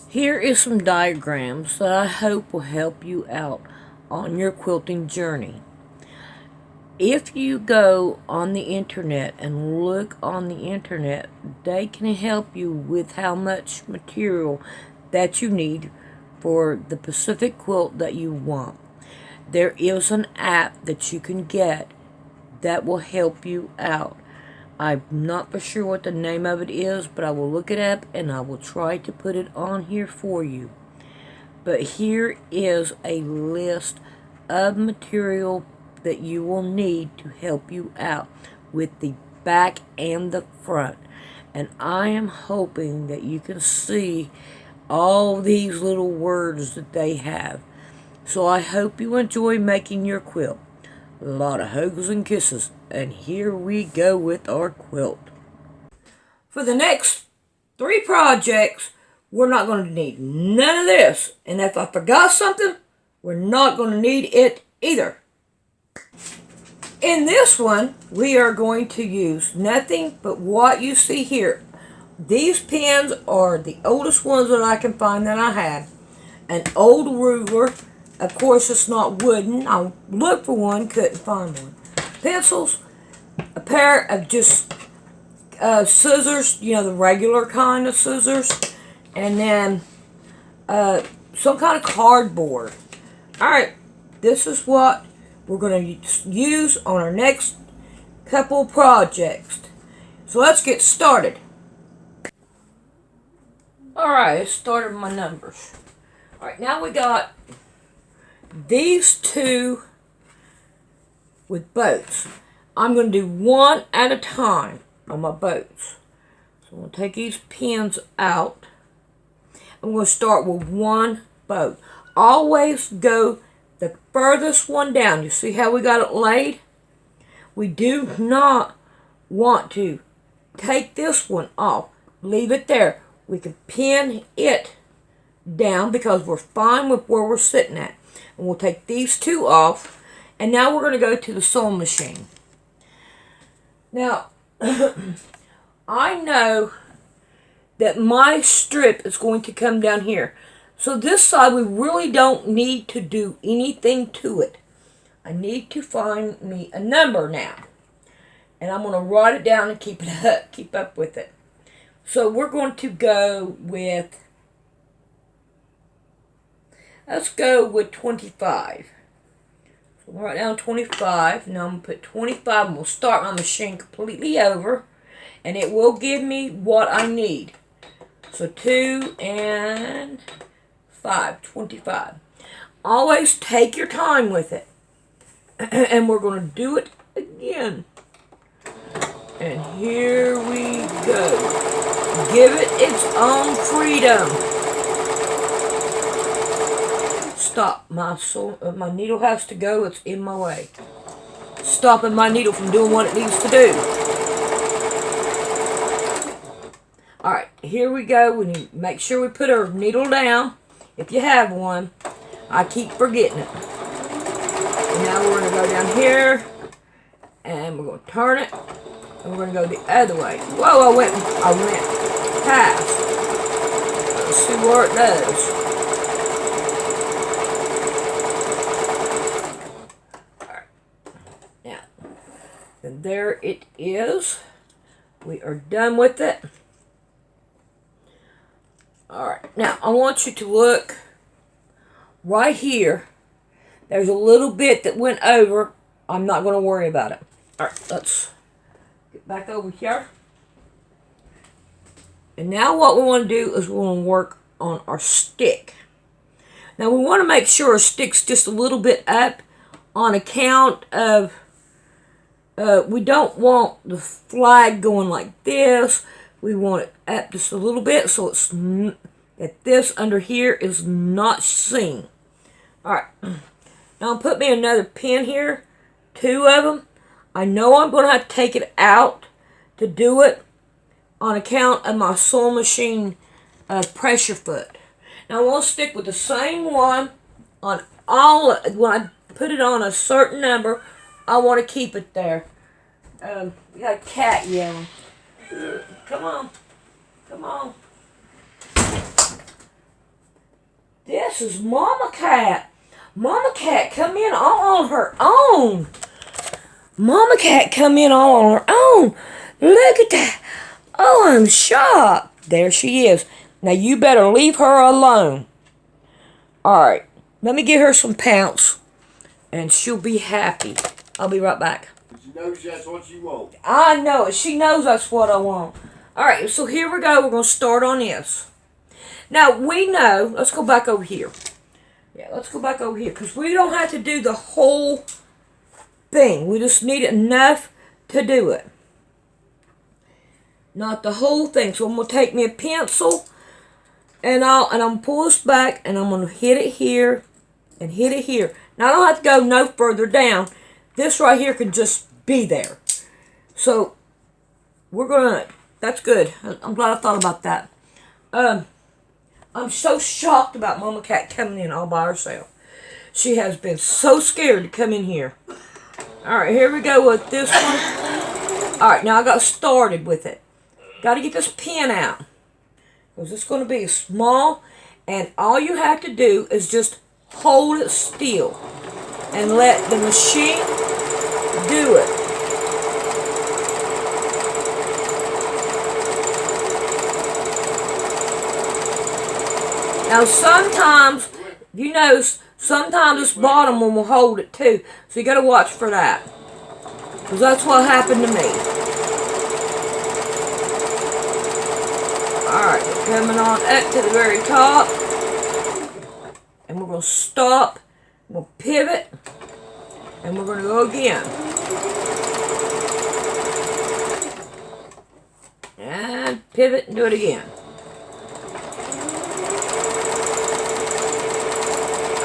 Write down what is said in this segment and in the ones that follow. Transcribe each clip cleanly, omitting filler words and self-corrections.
Here is some diagrams that I hope will help you out on your quilting journey. If you go on the internet and look on the internet, they can help you with how much material that you need for the specific quilt that you want. There is an app that you can get that will help you out. I'm not for sure what the name of it is, but I will look it up and I will try to put it on here for you. But here is a list of material that you will need to help you out with the back and the front. And I am hoping that you can see all these little words that they have. So I hope you enjoy making your quilt. A lot of hugs and kisses. And here we go with our quilt. For the next 3 projects, we're not going to need none of this. And if I forgot something, we're not going to need it either. In this one, we are going to use nothing but what you see here. These pins are the oldest ones that I can find that I had. An old ruler. Of course, it's not wooden. I looked for one, couldn't find one. Pencils, a pair of just scissors, you know, the regular kind of scissors, and then some kind of cardboard. Alright, this is what we're going to use on our next couple projects. So let's get started. Alright, I started my numbers. Alright, now we got these 2 with boats. I'm going to do one at a time on my boats. So I'm going to take these pins out. I'm going to start with one boat. Always go the furthest one down. You see how we got it laid? We do not want to take this one off. Leave it there. We can pin it down because we're fine with where we're sitting at. And we'll take these 2 off. And now we're going to go to the sewing machine. Now, I know that my strip is going to come down here. So this side, we really don't need to do anything to it. I need to find me a number now. And I'm going to write it down and keep up with it. So we're going to go with, let's go with 25. So we'll write down 25. Now I'm going to put 25 and we'll start my machine completely over. And it will give me what I need. So 2 and 5, 25. Always take your time with it. And we're going to do it again. And here we go. Give it its own freedom. Stop. My needle has to go. It's in my way. Stopping my needle from doing what it needs to do. Alright, here we go. We need to make sure we put our needle down. If you have one. I keep forgetting it. And now we're going to go down here. And we're going to turn it. And we're going to go the other way. Whoa, I went past. Let's see where it does. Alright. Now, and there it is. We are done with it. Alright, now I want you to look right here. There's a little bit that went over. I'm not going to worry about it. Alright, let's get back over here. And now what we want to do is we want to work on our stick. Now we want to make sure our stick's just a little bit up on account of we don't want the flag going like this. We want it up just a little bit so it's that this under here is not seen. Alright. Now put me another pin here. 2 of them. I know I'm going to have to take it out to do it on account of my sewing machine pressure foot. Now I want to stick with the same one on all. When I put it on a certain number, I want to keep it there. We got a cat yelling. Come on. Come on. this is Mama Cat. Mama Cat come in all on her own. Mama Cat come in all on her own. Look at that. Oh, I'm shocked. There she is. Now you better leave her alone. Alright, let me give her some pounce. And she'll be happy. I'll be right back. She knows that's what you want. I know it. She knows that's what I want. Alright, so here we go. We're going to start on this. Now, we know. Let's go back over here. Yeah, let's go back over here. Because we don't have to do the whole thing. We just need enough to do it. Not the whole thing. So I'm going to take me a pencil. And I'm going to pull this back. And I'm going to hit it here. And hit it here. Now, I don't have to go no further down. This right here can just be there. So, we're going to... That's good. I'm glad I thought about that. I'm so shocked about Mama Cat coming in all by herself. She has been so scared to come in here. Alright, here we go with this one. Alright, now I got started with it. Got to get this pen out. Because it's going to be small. And all you have to do is just hold it still. And let the machine do it. Now sometimes, you notice, sometimes this bottom one will hold it too. So you got to watch for that. Because that's what happened to me. Alright, we're coming on up to the very top. And we're going to stop. We'll pivot. And we're going to go again. And pivot and do it again.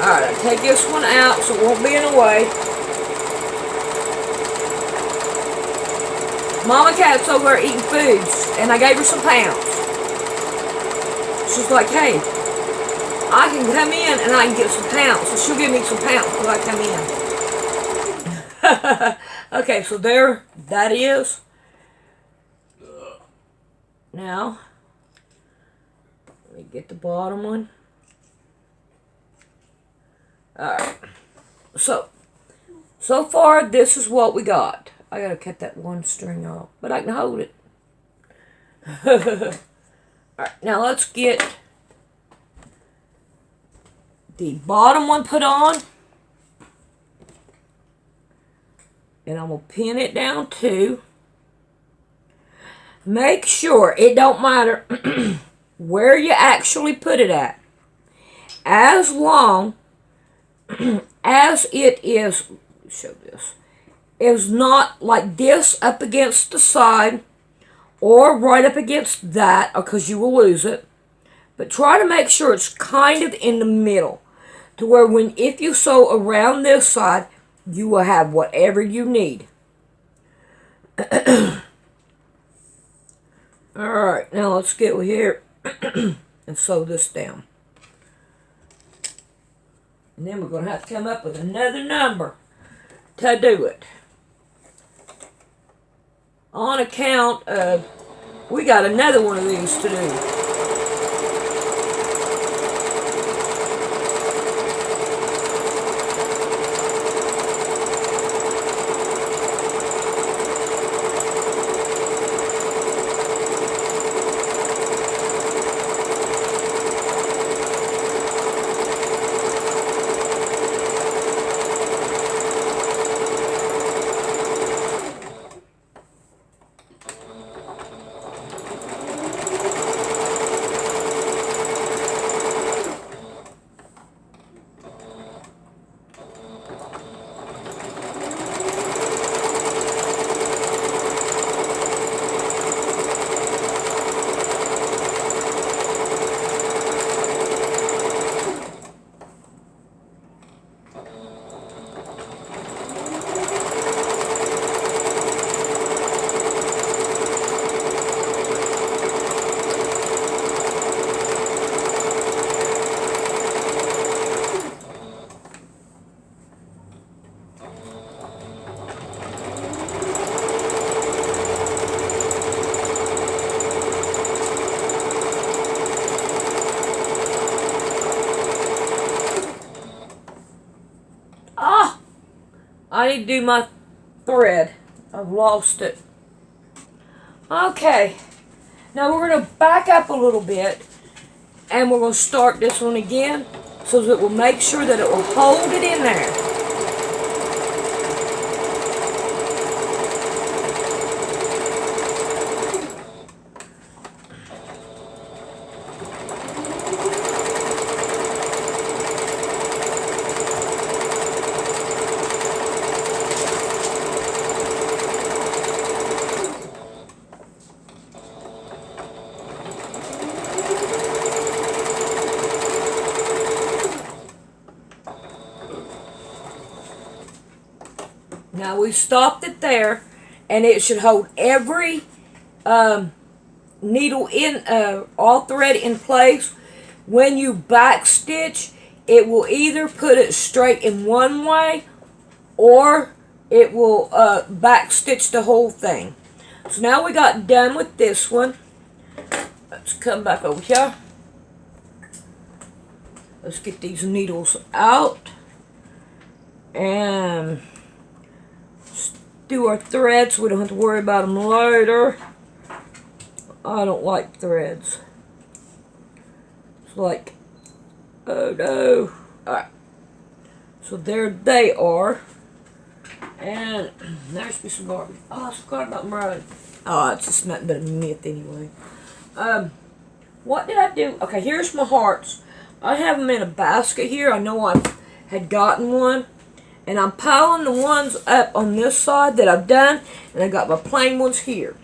Alright, I'll take this one out so it won't be in the way. Mama Cat's over there eating foods, and I gave her some pounds. She's like, hey, I can come in and I can get some pounds. So she'll give me some pounds when I come in. Okay, so there, that is. Now, let me get the bottom one. Alright, so far this is what we got. I gotta cut that one string off, but I can hold it. Alright, now let's get the bottom one put on. And I'm gonna pin it down too. Make sure it don't matter where you actually put it at. As long as it is, show this, is not like this up against the side or right up against that, because you will lose it. But try to make sure it's kind of in the middle, to where if you sew around this side, you will have whatever you need. Alright, now let's get here and sew this down. And then we're going to have to come up with another number to do it. On account of, we got another one of these to do. I need to do my thread. I've lost it. Okay, now we're going to back up a little bit, and we're going to start this one again, so that we'll make sure that it will hold it in there. Now we stopped it there, and it should hold every needle in, all thread in place. When you back stitch, it will either put it straight in one way, or it will back stitch the whole thing. So now we got done with this one. Let's come back over here. Let's get these needles out and do our threads so we don't have to worry about them later. I don't like threads. It's like, oh no. Alright. So there they are. And there's me some garbage. Oh, I forgot about my road. Oh, it's just nothing but a myth anyway. What did I do? Okay, here's my hearts. I have them in a basket here. I know I had gotten one. And I'm piling the ones up on this side that I've done. And I got my plain ones here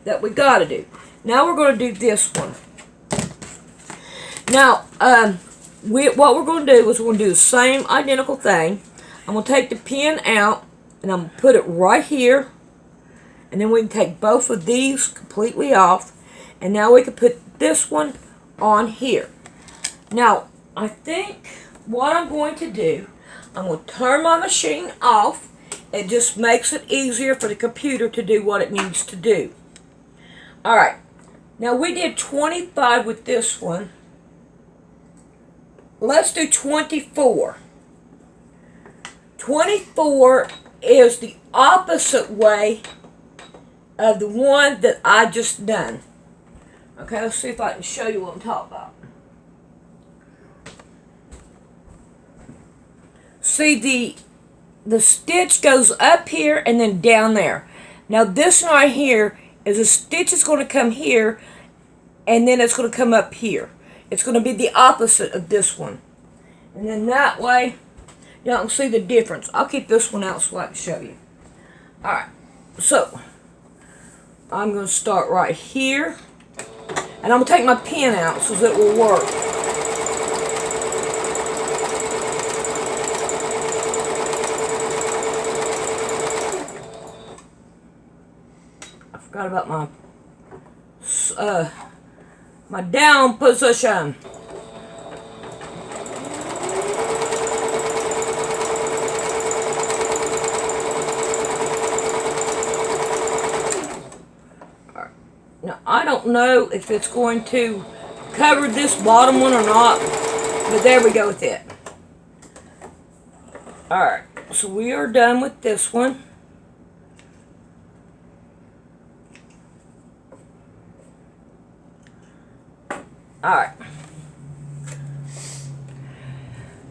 that we got to do. Now we're going to do this one. Now, what we're going to do is we're going to do the same identical thing. I'm going to take the pin out. And I'm going to put it right here. And then we can take both of these completely off. And now we can put this one on here. Now, I think what I'm going to do, I'm going to turn my machine off. It just makes it easier for the computer to do what it needs to do. Alright, now we did 25 with this one. Let's do 24. 24 is the opposite way of the one that I just done. Okay, let's see if I can show you what I'm talking about. See, the stitch goes up here and then down there. Now this one right here is a stitch is going to come here, and then it's going to come up here. It's going to be the opposite of this one. And then that way, y'all can see the difference. I'll keep this one out so I can show you. Alright, so I'm going to start right here. And I'm going to take my pin out so that it will work. I forgot about my down position. Now, I don't know if it's going to cover this bottom one or not, but there we go with it. Alright, so we are done with this one. Alright.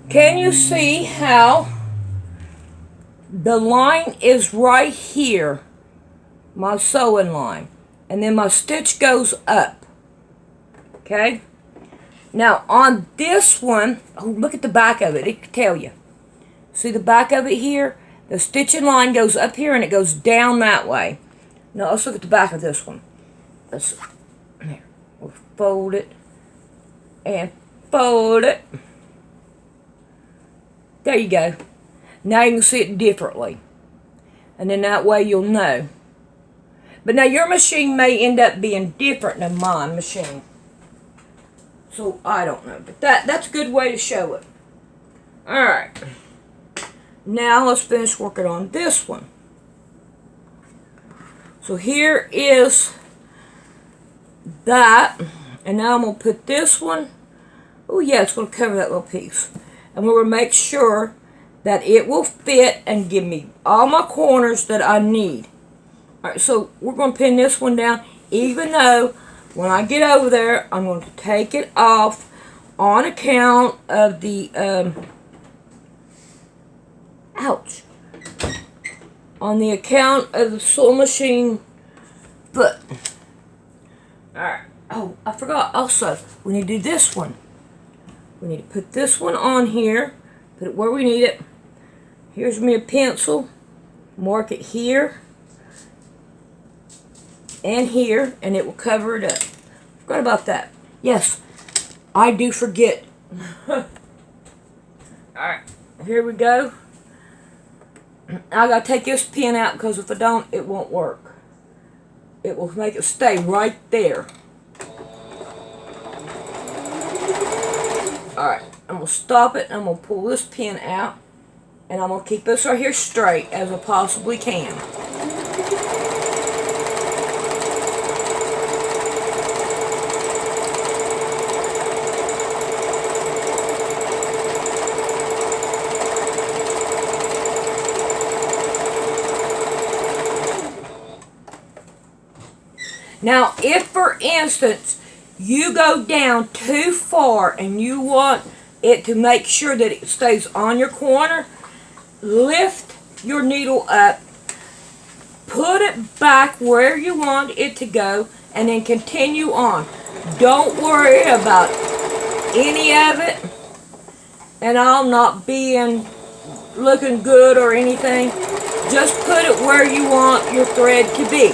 Can you see how the line is right here, my sewing line? And then my stitch goes up. Okay? Now, on this one, oh, look at the back of it. It can tell you. See the back of it here? The stitching line goes up here and it goes down that way. Now, let's look at the back of this one. Here. We'll fold it. And fold it. There you go. Now you can see it differently. And then that way you'll know. But now your machine may end up being different than my machine. So I don't know. But that's a good way to show it. Alright. Now let's finish working on this one. So here is that. And now I'm going to put this one. Oh yeah, it's going to cover that little piece. And we're going to make sure that it will fit and give me all my corners that I need. Alright, so we're going to pin this one down, even though when I get over there, I'm going to take it off on account of the, ouch, on the account of the sewing machine foot. Alright, oh, I forgot also, we need to do this one. We need to put this one on here, put it where we need it. Here's me a pencil, mark it here and here, and it will cover it up. Forgot about that. Yes, I do forget. Alright, here we go. I gotta take this pin out because if I don't, it won't work. It will make it stay right there. Alright, I'm gonna stop it and I'm gonna pull this pin out. And I'm going to keep this right here straight as I possibly can. Now, if for instance, you go down too far and you want it to make sure that it stays on your corner, lift your needle up, put it back where you want it to go, and then continue on. Don't worry about any of it, and I'm not being looking good or anything. Just put it where you want your thread to be,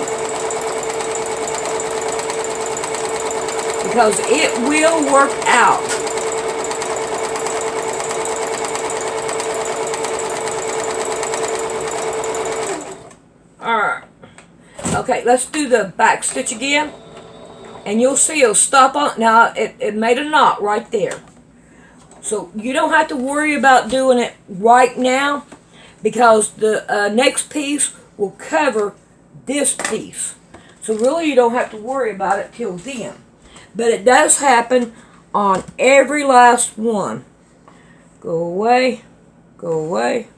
because it will work out. Alright, okay, let's do the back stitch again, and you'll see it'll stop on. Now it made a knot right there, so you don't have to worry about doing it right now, because the next piece will cover this piece, so really you don't have to worry about it till then. But it does happen on every last one. Go away, go away.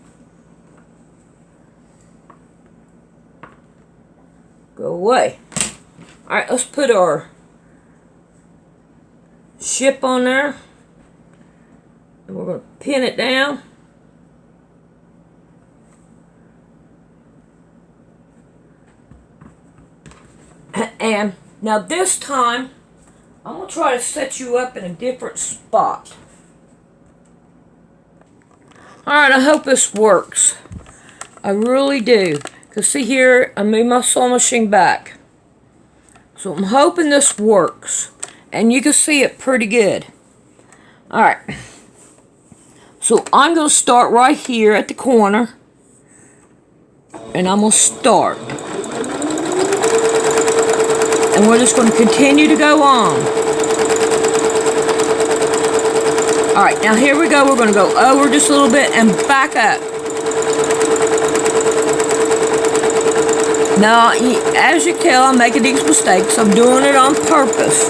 Go away. Alright, let's put our ship on there. And we're going to pin it down. And now this time, I'm going to try to set you up in a different spot. Alright, I hope this works. I really do. Because see here, I moved my sewing machine back. So I'm hoping this works. And you can see it pretty good. Alright. So I'm going to start right here at the corner. And I'm going to start. And we're just going to continue to go on. Alright, now here we go. We're going to go over just a little bit and back up. Now, as you can tell, I'm making these mistakes. I'm doing it on purpose.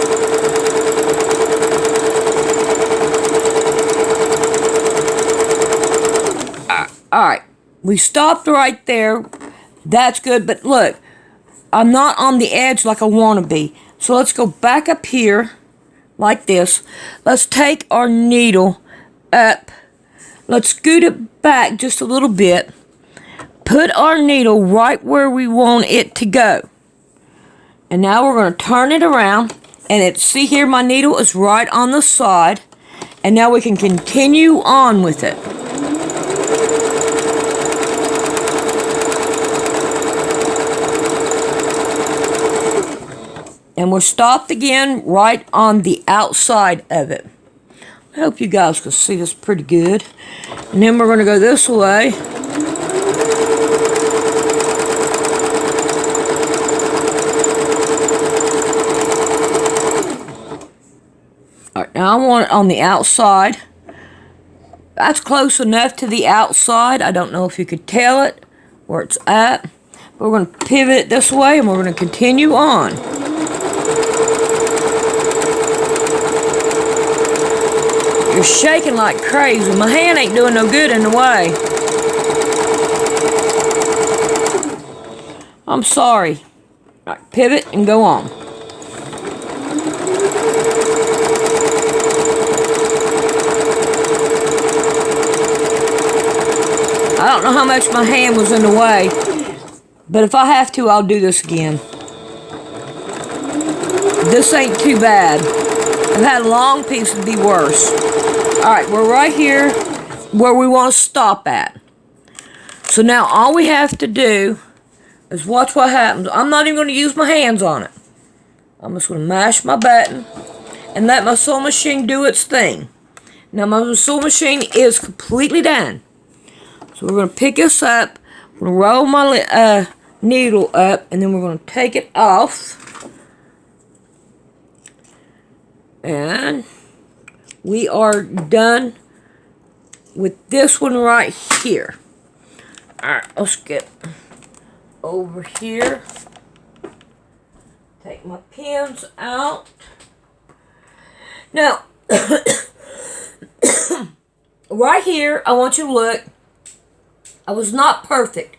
Alright, we stopped right there. That's good, but look, I'm not on the edge like I want to be. So let's go back up here, like this. Let's take our needle up. Let's scoot it back just a little bit. Put our needle right where we want it to go. And now we're going to turn it around. And see here, my needle is right on the side. And now we can continue on with it. And we're stopped again right on the outside of it. I hope you guys can see this pretty good. And then we're going to go this way. Alright, now I want it on the outside. That's close enough to the outside. I don't know if you could tell it where it's at. But we're going to pivot it this way and we're going to continue on. You're shaking like crazy. My hand ain't doing no good in the way. I'm sorry. All right, pivot and go on. I don't know how much my hand was in the way, but if I have to, I'll do this again. This ain't too bad. I've had a long piece to be worse. Alright, we're right here where we want to stop at. So now all we have to do is watch what happens. I'm not even going to use my hands on it. I'm just going to mash my button and let my sewing machine do its thing. Now my sewing machine is completely done. So we're going to pick this up. I'm going to roll my needle up, and then we're going to take it off. And we are done with this one right here. Alright, let's get over here. Take my pins out. Now, right here, I want you to look. I was not perfect.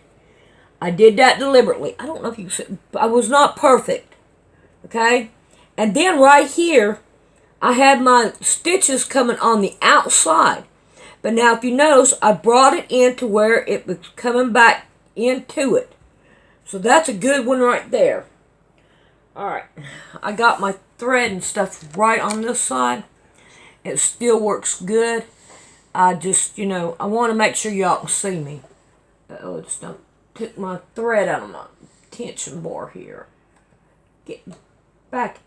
I did that deliberately. I don't know if you can see. I was not perfect. Okay? And then right here, I had my stitches coming on the outside. But now if you notice, I brought it into where it was coming back into it. So that's a good one right there. Alright. I got my thread and stuff right on this side. It still works good. I just, I want to make sure y'all can see me. Oh, just don't took my thread out of my tension bar here. Get back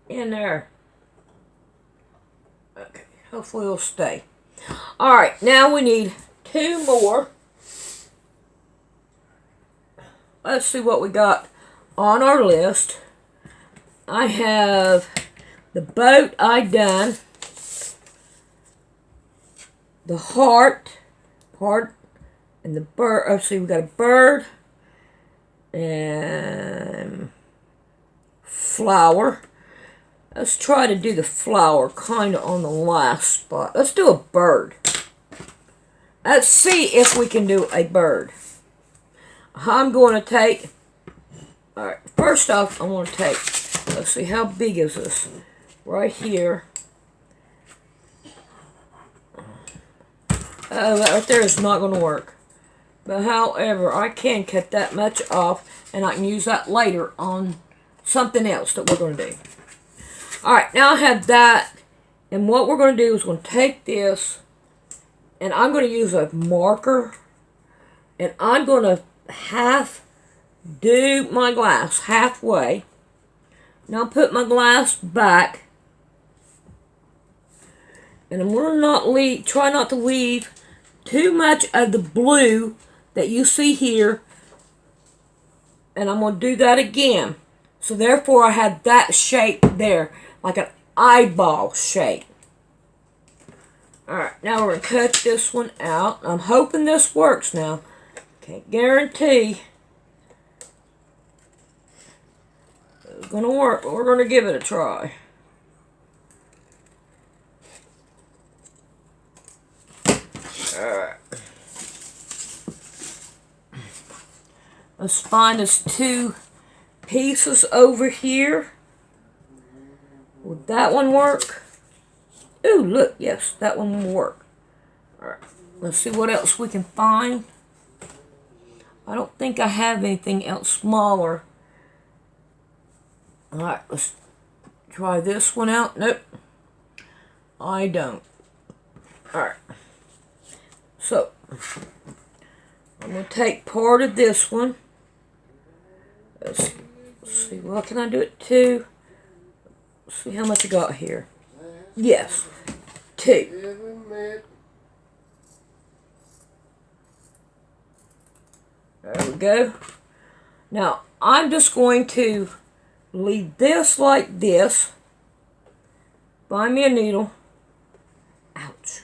in there. Okay, hopefully it'll stay. Alright, now we need 2 more. Let's see what we got on our list. I have the boat I done. The heart. And the bird. Oh, see, we got a bird. And flower. Let's try to do the flower kind of on the last spot. Let's do a bird. Let's see if we can do a bird. I'm going to take... Alright, first off, I'm going to take... Let's see, how big is this? Right here. Oh, that right there is not going to work. But however, I can cut that much off, and I can use that later on something else that we're going to do. Alright, now I have that, and what we're going to do is we're going to take this, and I'm going to use a marker, and I'm going to half do my glass halfway. Now put my glass back, and I'm going to try not to leave too much of the blue that you see here, and I'm going to do that again. So therefore I have that shape there, like an eyeball shape. Alright, now we're going to cut this one out. I'm hoping this works now. Can't guarantee it's going to work, but we're going to give it a try. Alright. Let's find us 2 pieces over here. Would that one work? Ooh, look, yes, that one will work. Alright, let's see what else we can find. I don't think I have anything else smaller. Alright, let's try this one out. Nope, I don't. Alright, so I'm going to take part of this one. Let's see, what can I do it to? Let's see how much I got here. Yes, 2. There we go. Now, I'm just going to leave this like this. Find me a needle. Ouch.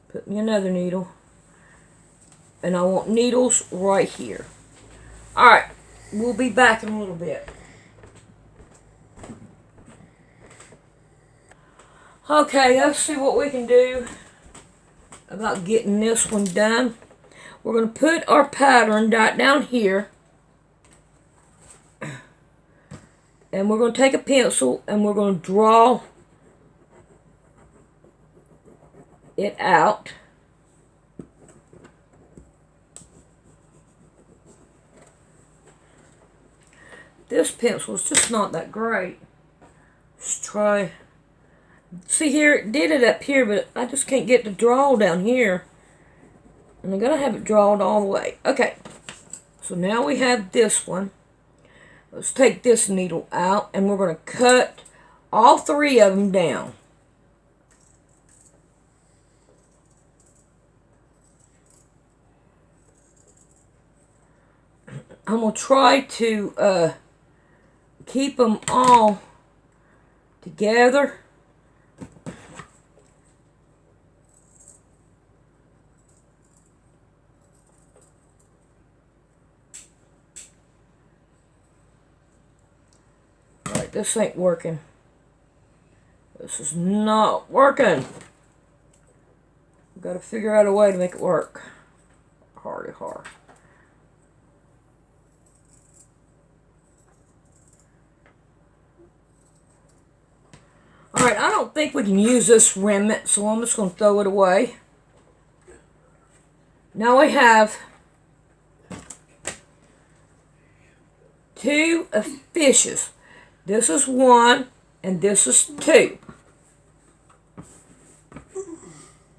Put me another needle. And I want needles right here. Alright, we'll be back in a little bit. Okay, let's see what we can do. about getting this one done. We're going to put our pattern down here. And we're going to take a pencil and we're going to draw it out. This pencil is just not that great. Let's try. See here, it did it up here, but I just can't get the draw down here. And I'm going to have it drawn all the way. Okay, so now we have this one. Let's take this needle out, and we're going to cut all 3 of them down. I'm going to try to keep them all together. Alright, this ain't working. This is not working. I've got to figure out a way to make it work. Hard. Alright, I don't think we can use this remnant, so I'm just going to throw it away. Now we have 2 fishes. This is 1, and this is 2.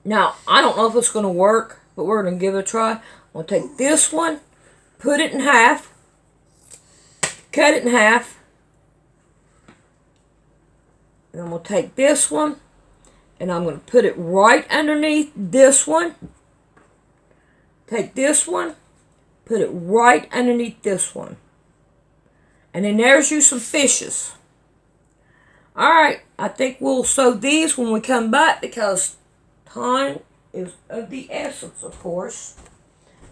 Now, I don't know if it's going to work, but we're going to give it a try. I'm going to take this one, put it in half, cut it in half. And I'm going to take this one, and I'm going to put it right underneath this one. Take this one, put it right underneath this one. And then there's you some fishes. Alright, I think we'll sew these when we come back because time is of the essence, of course.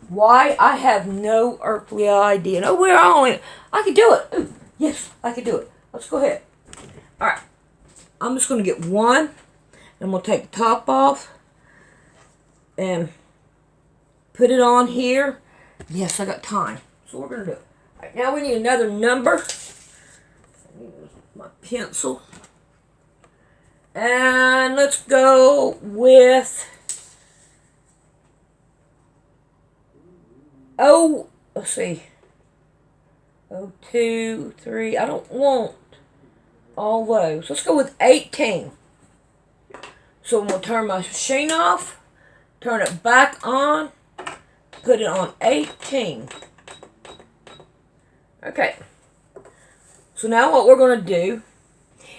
Why? I have no earthly idea. No, I can do it. Ooh, yes, I can do it. Let's go ahead. Alright. I'm just going to get one, and I'm going to take the top off and put it on here. Yes, I got time. So we're going to do it. All right, now we need another number. I need my pencil. And let's go with, let's see. 2, 3. I don't want all those. Let's go with 18. So I'm going to turn my machine off, turn it back on, put it on 18. Okay. So now what we're going to do,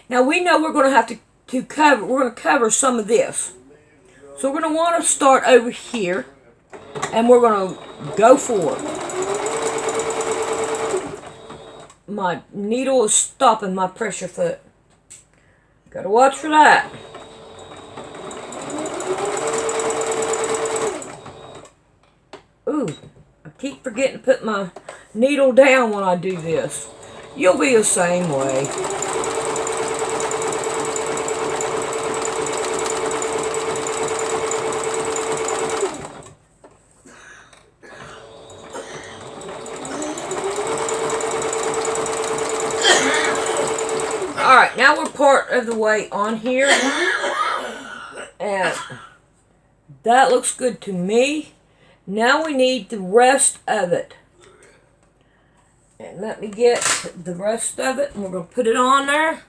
now we know we're going to have to cover, we're going to cover some of this. So we're going to want to start over here, and we're going to go for it. My needle is stopping my pressure foot. Gotta watch for that. Ooh, I keep forgetting to put my needle down when I do this. You'll be the same way. Alright, now we're part of the way on here. And that looks good to me. Now we need the rest of it. And let me get the rest of it. And we're going to put it on there.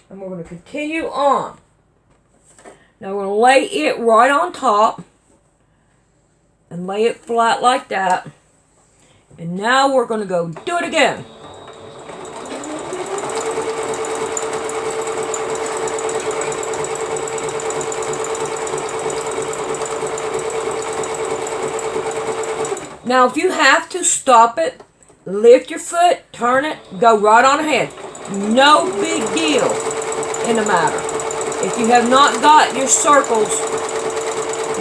And we're going to continue on. Now we're going to lay it right on top. And lay it flat like that. And now we're going to go do it again. Now, if you have to stop it, lift your foot, turn it, go right on ahead. No big deal in the matter. If you have not got your circles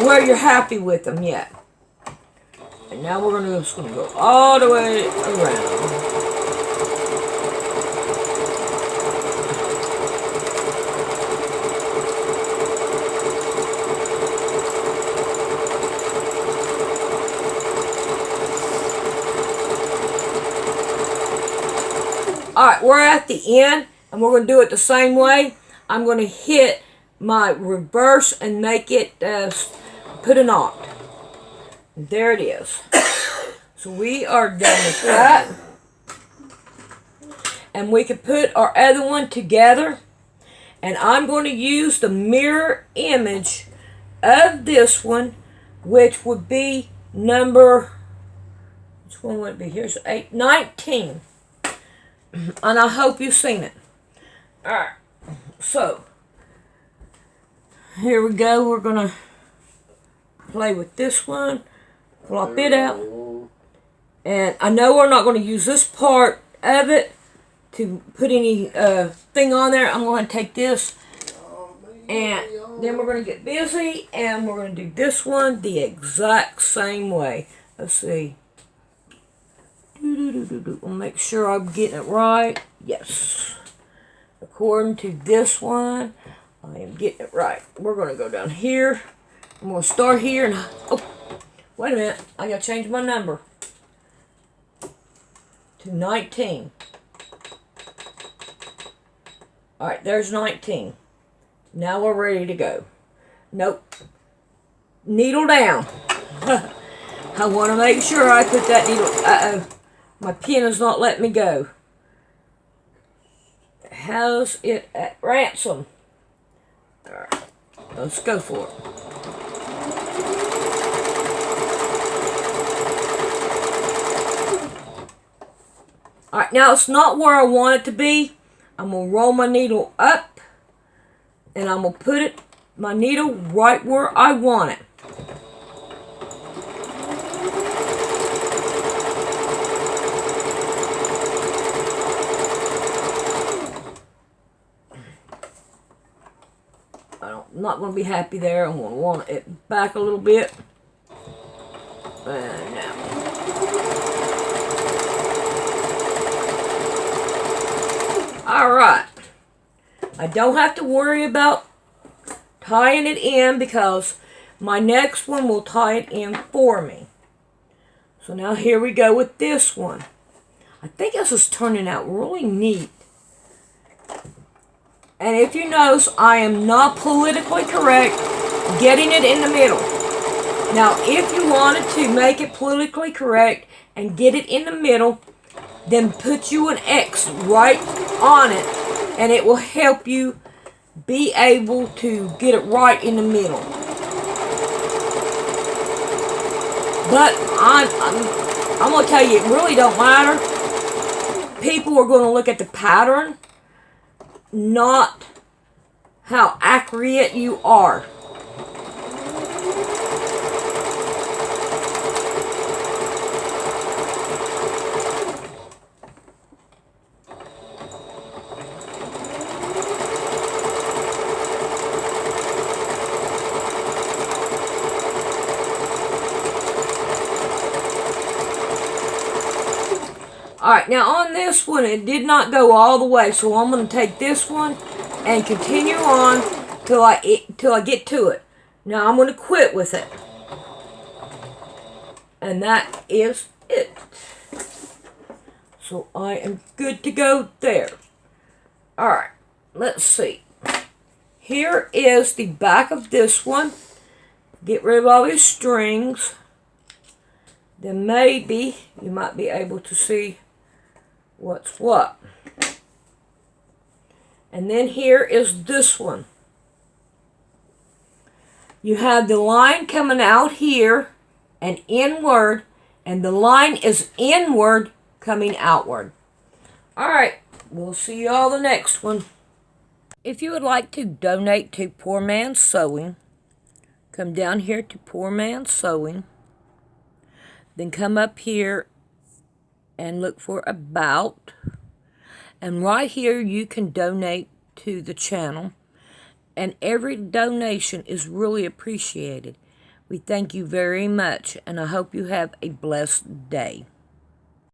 where you're happy with them yet. And now we're just going to go all the way around. Alright, we're at the end, and we're going to do it the same way. I'm going to hit my reverse and make it put a knot. There it is. So we are done with that. And we can put our other one together. And I'm going to use the mirror image of this one, which would be number, which one would it be? Here's 19. And I hope you've seen it. Alright, so here we go. We're going to play with this one, plop it out. And I know we're not going to use this part of it to put any thing on there. I'm going to take this, and then we're going to get busy, and we're going to do this one the exact same way. Let's see. We'll make sure I'm getting it right. Yes. According to this one, I am getting it right. We're going to go down here. I'm going to start here, and oh, wait a minute. I got to change my number to 19. Alright, there's 19. Now we're ready to go. Nope. Needle down. I want to make sure I put that needle. Uh-oh. My pen is not letting me go. How's it at ransom? Alright. Let's go for it. Alright, now it's not where I want it to be. I'm going to roll my needle up, and I'm going to put my needle right where I want it. I'm not going to be happy there. I'm going to want it back a little bit. And now. Alright, I don't have to worry about tying it in because my next one will tie it in for me. So now here we go with this one. I think this is turning out really neat. And if you notice, I am not politically correct getting it in the middle. Now, if you wanted to make it politically correct and get it in the middle, then put you an X right on it, and it will help you be able to get it right in the middle. But I'm going to tell you, it really don't matter. People are going to look at the pattern, not how accurate you are. Alright, now on this one, it did not go all the way, so I'm going to take this one and continue on till I get to it. Now I'm going to quit with it. And that is it. So I am good to go there. Alright, let's see. Here is the back of this one. Get rid of all these strings. Then maybe you might be able to see what's what. And then here is this one. You have the line coming out here and inward, and the line is inward coming outward. Alright, we'll see y'all the next one. If you would like to donate to Poor Man's Sewing, come down here to Poor Man's Sewing, then come up here and look for About. And right here you can donate to the channel. And every donation is really appreciated. We thank you very much, and I hope you have a blessed day.